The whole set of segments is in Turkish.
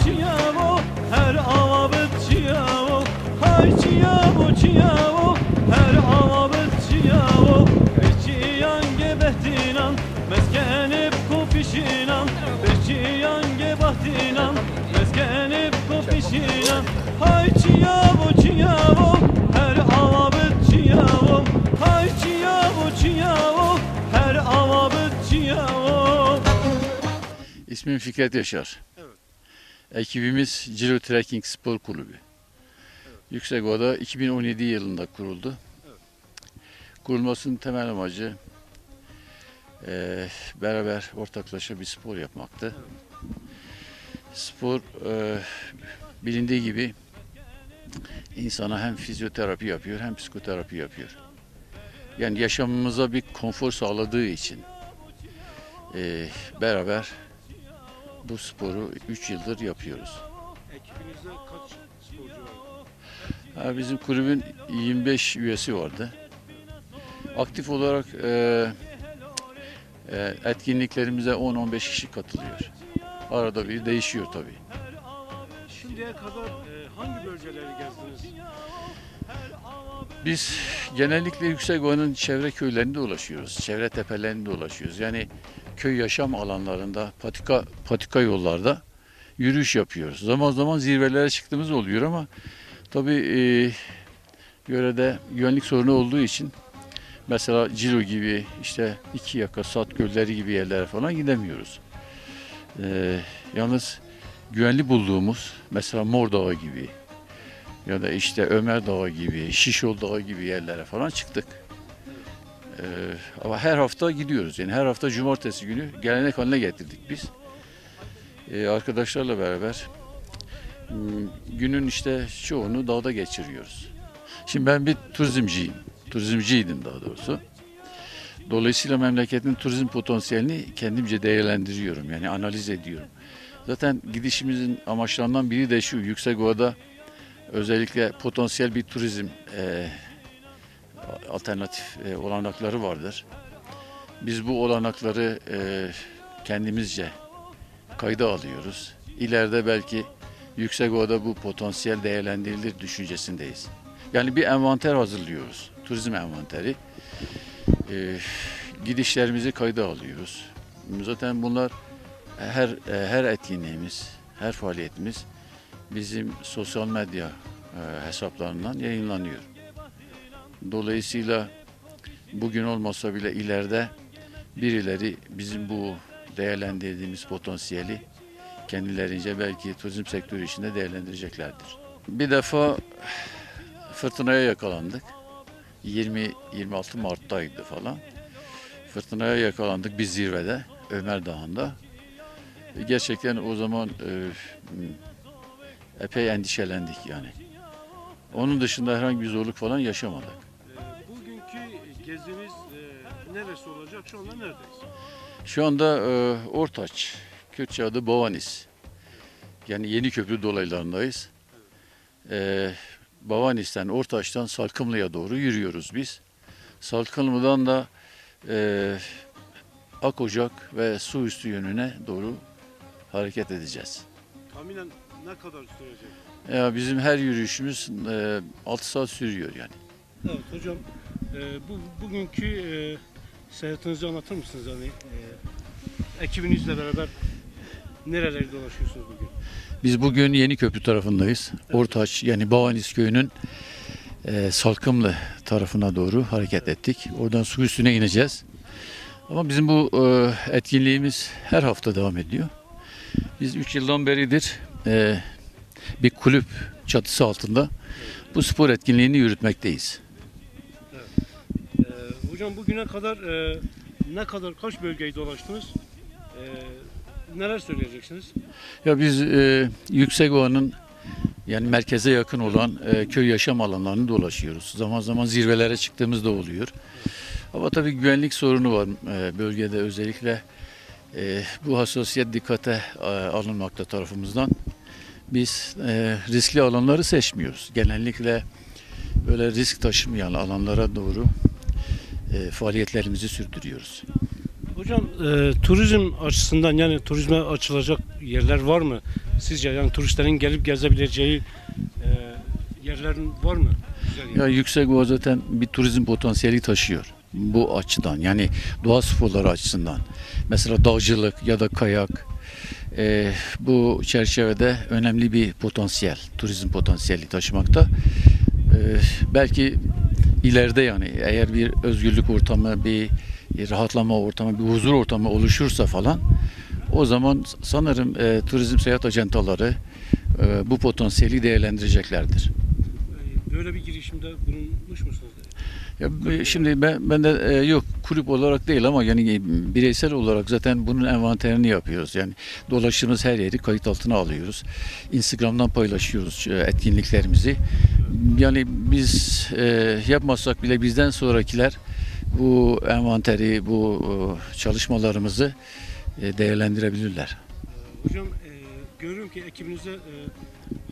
çiyavo, her avabet çiyavo. Hay çiyavo çiyavo, her avabet çiyavo. Beşçiyan gebehtinan, meskenip kopişinan. Beşçiyan gebehtinan, meskenip kopişinan. Hay çiyavo çiyavo, her avabet çiyavo. Hay çiyavo çiyavo, her avabet çiyavo. İsmim Fikret Yaşar. Evet. Ekibimiz Ciro Trekking Spor Kulübü. Evet. Yüksekova'da 2017 yılında kuruldu. Evet. Kurulmasının temel amacı beraber ortaklaşa bir spor yapmaktı. Evet. Spor bilindiği gibi insana hem fizyoterapi yapıyor hem psikoterapi yapıyor. Yani yaşamımıza bir konfor sağladığı için beraber bu sporu 3 yıldır yapıyoruz. Ekibinizde kaç sporcu var? Bizim kulübün 25 üyesi vardı. Aktif olarak etkinliklerimize 10-15 kişi katılıyor. Arada bir değişiyor tabii. Şimdiye kadar hangi bölgeleri gezdiniz? Biz genellikle Yüksekova'nın çevre köylerinde dolaşıyoruz. Çevre tepelerinde dolaşıyoruz. Yani köy yaşam alanlarında, patika yollarda yürüyüş yapıyoruz. Zaman zaman zirvelere çıktığımız oluyor ama tabii yörede güvenlik sorunu olduğu için mesela Ciro gibi, işte İkiyaka, Sat Gölleri gibi yerlere falan gidemiyoruz. Yalnız güvenli bulduğumuz mesela Mor Dağı gibi ya da işte Ömer Dağı gibi, Şişol Dağı gibi yerlere falan çıktık. Ama her hafta gidiyoruz. Yani her hafta cumartesi günü gelenek haline getirdik biz. Arkadaşlarla beraber günün işte çoğunu dağda geçiriyoruz. Şimdi ben bir turizmciyim. Turizmciydim daha doğrusu. Dolayısıyla memleketin turizm potansiyelini kendimce değerlendiriyorum. Yani analiz ediyorum. Zaten gidişimizin amaçlarından biri de şu: Yüksekova'da özellikle potansiyel bir turizm alternatif olanakları vardır. Biz bu olanakları kendimizce kayda alıyoruz. İleride belki Yüksekova'da bu potansiyel değerlendirilir düşüncesindeyiz. Yani bir envanter hazırlıyoruz. Turizm envanteri. Gidişlerimizi kayda alıyoruz. Zaten bunlar her etkinliğimiz, her faaliyetimiz bizim sosyal medya hesaplarından yayınlanıyor. Dolayısıyla bugün olmasa bile ileride birileri bizim bu değerlendirdiğimiz potansiyeli kendilerince belki turizm sektörü içinde değerlendireceklerdir. Bir defa fırtınaya yakalandık. 20-26 Mart'taydı falan. Fırtınaya yakalandık bir zirvede, Ömer Dağı'nda. Gerçekten o zaman epey endişelendik yani. Onun dışında herhangi bir zorluk falan yaşamadık. Bugünkü gezimiz neresi olacak? Şu anda neredeyiz? Şu anda Ortaç, Kürtçe adı Bavanis. Yani Yeniköprü dolaylarındayız. Bavanis'ten, Ortaç'tan Salkımlı'ya doğru yürüyoruz biz. Salkımlı'dan da Akocak ve Suüstü yönüne doğru hareket edeceğiz. Tahminen ne kadar sürecek? Bizim her yürüyüşümüz 6 saat sürüyor yani. Evet hocam, bugünkü seyahatinizi anlatır mısınız? Hani ekibinizle beraber nerelerde dolaşıyorsunuz bugün? Biz bugün Yeniköprü tarafındayız. Ortaç, yani Bavanis köyünün Salkımlı tarafına doğru hareket ettik. Oradan su üstüne ineceğiz. Ama bizim bu etkinliğimiz her hafta devam ediyor. Biz 3 yıldan beridir bir kulüp çatısı altında bu spor etkinliğini yürütmekteyiz. Hocam bugüne kadar kaç bölgeyi dolaştınız? Neler söyleyeceksiniz? Ya biz Yüksekova'nın yani merkeze yakın olan köy yaşam alanlarını dolaşıyoruz. Zaman zaman zirvelere çıktığımız da oluyor. Ama tabii güvenlik sorunu var bölgede, özellikle bu hassasiyet dikkate alınmakta tarafımızdan. Biz riskli alanları seçmiyoruz. Genellikle böyle risk taşımayan alanlara doğru faaliyetlerimizi sürdürüyoruz. Hocam turizm açısından, yani turizme açılacak yerler var mı? Sizce yani turistlerin gelip gezebileceği yerlerin var mı? Güzel Ya Yüksekova zaten bir turizm potansiyeli taşıyor. Bu açıdan yani doğa sporları açısından. Mesela dağcılık ya da kayak bu çerçevede önemli bir potansiyel, turizm potansiyeli taşımakta. Belki ileride yani eğer bir özgürlük ortamı, bir rahatlama ortamı, bir huzur ortamı oluşursa falan o zaman sanırım turizm seyahat ajantaları bu potansiyeli değerlendireceklerdir. Böyle bir girişimde bulunmuş musunuz? Ya, şimdi ben de yok kulüp olarak değil ama yani bireysel olarak zaten bunun envanterini yapıyoruz. Yani dolaştığımız her yeri kayıt altına alıyoruz. Instagram'dan paylaşıyoruz etkinliklerimizi. Yani biz yapmasak bile bizden sonrakiler bu envanteri, bu çalışmalarımızı değerlendirebilirler. Hocam görüyorum ki ekibinizde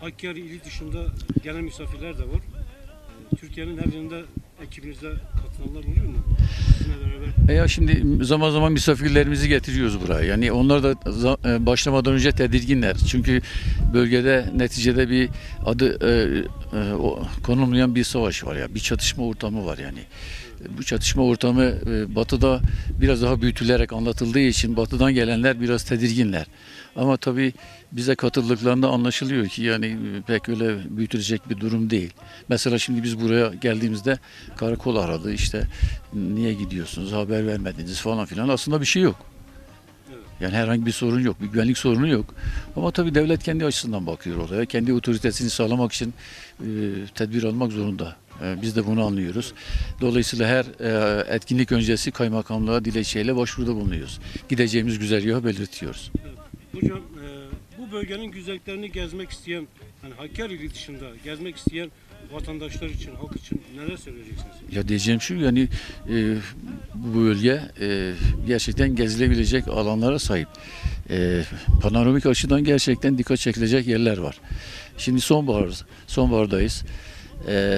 Hakkari ili dışında gelen misafirler de var. Türkiye'nin her yerinde ekibinizde katılanlar oluyor mu? Sizinle beraber. Ya şimdi zaman zaman misafirlerimizi getiriyoruz buraya. Yani onlar da başlamadan önce tedirginler. Çünkü bölgede neticede bir adı konulmayan bir savaş var ya. Bir çatışma ortamı var yani. Bu çatışma ortamı batıda biraz daha büyütülerek anlatıldığı için batıdan gelenler biraz tedirginler. Ama tabii bize katıldıklarında anlaşılıyor ki yani pek öyle büyütülecek bir durum değil. Mesela şimdi biz buraya geldiğimizde karakol aradı işte niye gidiyorsunuz haber vermediniz falan filan aslında bir şey yok. Yani herhangi bir sorun yok, bir güvenlik sorunu yok. Ama tabii devlet kendi açısından bakıyor olaya. Kendi otoritesini sağlamak için tedbir almak zorunda. Biz de bunu anlıyoruz. Dolayısıyla her etkinlik öncesi kaymakamlığa dilekçeyle başvuruda bulunuyoruz. Gideceğimiz güzergahı belirtiyoruz. Hocam bu bölgenin güzelliklerini gezmek isteyen, hani Hakkari ili dışında gezmek isteyen vatandaşlar için, halk için neler söyleyeceksiniz? Ya diyeceğim şu yani bu bölge gerçekten gezilebilecek alanlara sahip. Panoramik açıdan gerçekten dikkat çekilecek yerler var. Şimdi sonbahardayız.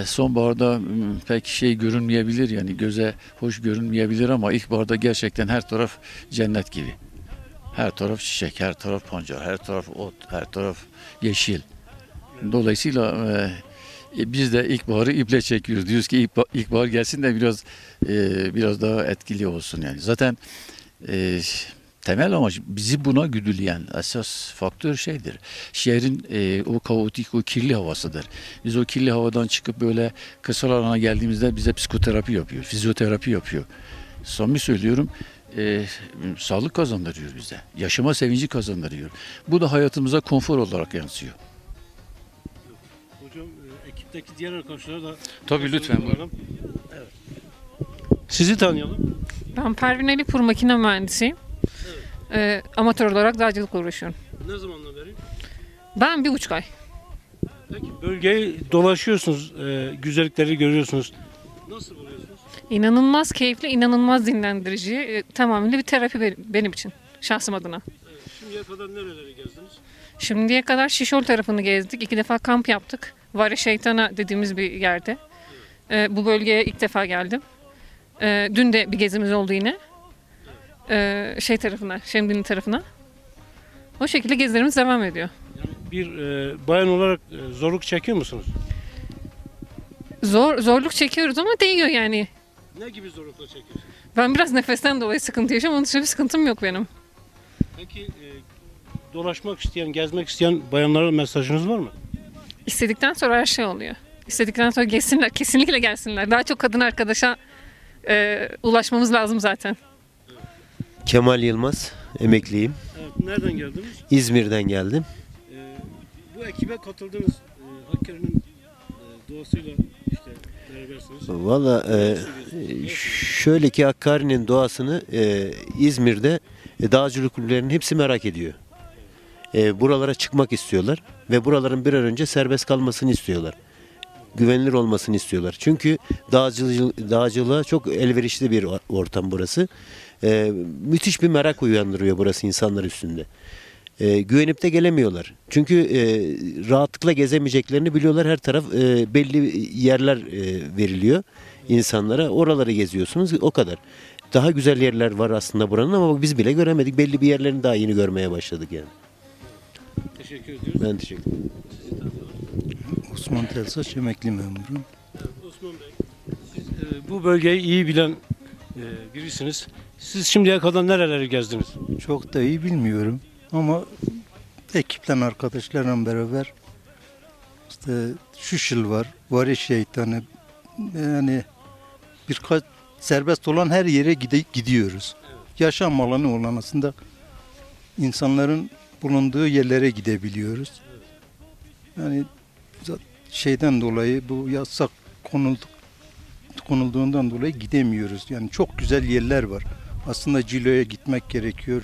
Sonbaharda pek şey görünmeyebilir yani göze hoş görünmeyebilir ama ilkbaharda gerçekten her taraf cennet gibi. Her taraf çiçek, her taraf pancar, her taraf ot, her taraf yeşil. Dolayısıyla biz de ilkbaharı iple çekiyoruz. Diyoruz ki ilkbahar gelsin de biraz daha etkili olsun yani. Zaten temel amaç bizi buna güdüleyen esas faktör şeydir. Şehrin o kaotik, o kirli havasıdır. Biz o kirli havadan çıkıp böyle kırsal alana geldiğimizde bize psikoterapi yapıyor, fizyoterapi yapıyor. Samimi söylüyorum. Sağlık kazandırıyor bize. Yaşama sevinci kazandırıyor. Bu da hayatımıza konfor olarak yansıyor. Hocam ekipteki diğer arkadaşlara da Tabii lütfen buyurun. Evet. Sizi tanıyalım. Ben Pervin Elipur, makine mühendisiyim. Amatör olarak dağcılıkla uğraşıyorum. Ne zamandan beri? Ben 1,5 ay. Peki bölgeyi dolaşıyorsunuz, güzellikleri görüyorsunuz. Nasıl buluyorsunuz? İnanılmaz keyifli, inanılmaz dinlendirici. Tamamıyla bir terapi benim için, şahsım adına. Evet. Şimdiye kadar nereleri gezdiniz? Şimdiye kadar Şişol tarafını gezdik. 2 defa kamp yaptık. Vare Şeytana dediğimiz bir yerde. Bu bölgeye ilk defa geldim. Dün de bir gezimiz oldu yine. Şemdinli tarafına. O şekilde gezilerimiz devam ediyor. Yani bir bayan olarak zorluk çekiyor musunuz? Zorluk çekiyoruz ama değiyor yani. Ne gibi zorluklar çekiyorsunuz? Ben biraz nefesten dolayı sıkıntı yaşıyorum. Onun dışında bir sıkıntım yok benim. Peki dolaşmak isteyen, gezmek isteyen bayanlara mesajınız var mı? İstedikten sonra her şey oluyor. İstedikten sonra gelsinler, kesinlikle gelsinler. Daha çok kadın arkadaşa ulaşmamız lazım zaten. Kemal Yılmaz, emekliyim. Evet, nereden geldiniz? İzmir'den geldim. Bu ekibe katıldınız. Hakkari'nin doğasıyla işte berabersiniz. Valla şöyle ki Hakkari'nin doğasını İzmir'de dağcılık kulüplerinin hepsi merak ediyor. Buralara çıkmak istiyorlar ve buraların bir an önce serbest kalmasını istiyorlar. Güvenilir olmasını istiyorlar. Çünkü dağcılığa çok elverişli bir ortam burası. Müthiş bir merak uyandırıyor burası insanlar üstünde. Güvenip de gelemiyorlar. Çünkü rahatlıkla gezemeyeceklerini biliyorlar. Her taraf belli yerler veriliyor insanlara. Oraları geziyorsunuz. O kadar. Daha güzel yerler var aslında buranın ama biz bile göremedik. Belli bir yerlerini daha yeni görmeye başladık yani. teşekkür ediyoruz. Ben teşekkür ederim. Osman Telsaç emekli memurum. Osman Bey, siz bu bölgeyi iyi bilen birisiniz. Siz şimdiye kadar nereleri gezdiniz? Çok da iyi bilmiyorum ama ekiple arkadaşlarla beraber işte Şuşul var, Vareş Şeytanı, yani birkaç serbest olan her yere gidiyoruz. Yaşam alanı olan aslında insanların bulunduğu yerlere gidebiliyoruz. Yani şeyden dolayı bu yasak konulduğundan dolayı gidemiyoruz. Yani çok güzel yerler var. Aslında Cilo'ya gitmek gerekiyor.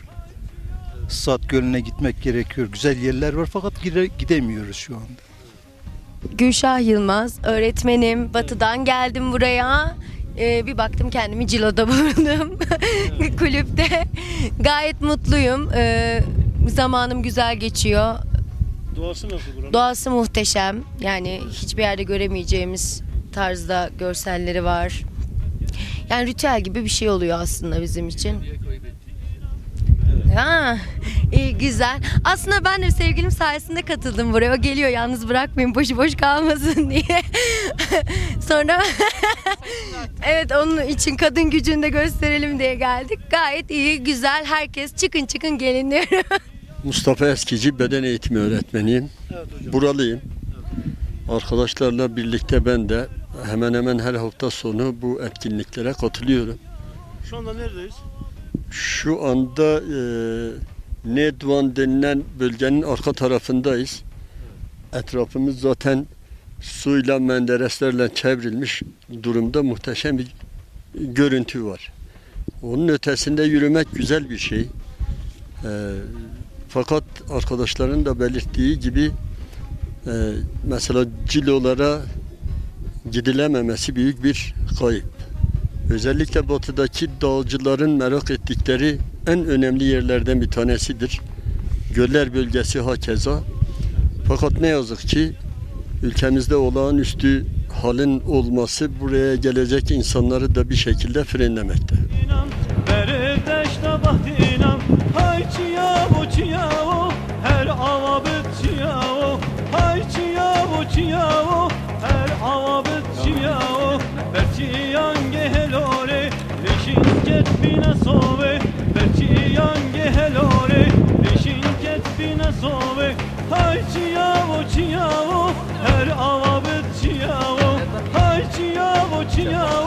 Sat Gölü'ne gitmek gerekiyor. Güzel yerler var fakat gidemiyoruz şu anda. Gülşah Yılmaz, öğretmenim. Batı'dan geldim buraya. Bir baktım kendimi Cilo'da buldum. Kulüpte. Gayet mutluyum. Zamanım güzel geçiyor. Doğası nasıl buranın? Doğası muhteşem. Yani hiçbir yerde göremeyeceğimiz tarzda görselleri var. Yani ritüel gibi bir şey oluyor aslında bizim için. Ha, iyi, güzel. Aslında ben de sevgilim sayesinde katıldım buraya. O geliyor, yalnız bırakmayın, boşu boş kalmasın diye. Sonra evet, onun için kadın gücünü de gösterelim diye geldik. Gayet iyi, güzel. Herkes çıkın gelin diyorum. Mustafa Eskici, beden eğitimi öğretmeniyim. Evet hocam. Buralıyım. Arkadaşlarla birlikte ben de hemen hemen her hafta sonu bu etkinliklere katılıyorum. Şu anda neredeyiz? Şu anda Nedvan denilen bölgenin arka tarafındayız. Etrafımız zaten suyla, mendereslerle çevrilmiş durumda, muhteşem bir görüntü var. Onun ötesinde yürümek güzel bir şey. Fakat arkadaşların da belirttiği gibi mesela Cilo'lara gidilememesi büyük bir kayıp. Özellikle batıdaki dağcıların merak ettikleri en önemli yerlerden bir tanesidir. Göller bölgesi hakeza. Fakat ne yazık ki ülkemizde olağanüstü halin olması buraya gelecek insanları da bir şekilde frenlemekte. İnan, beredeşte bahtinan, hay çiyavo çiyavo, her ava bit çiyavo, hay çiyavo çiyavo, her ava bit çiyavo, berçi yange helore, leşin ketbine sove, berçi yange helore, leşin ketbine sove, hay çiyavo çiyavo, her ava bit çiyavo, hay çiyavo çiyavo.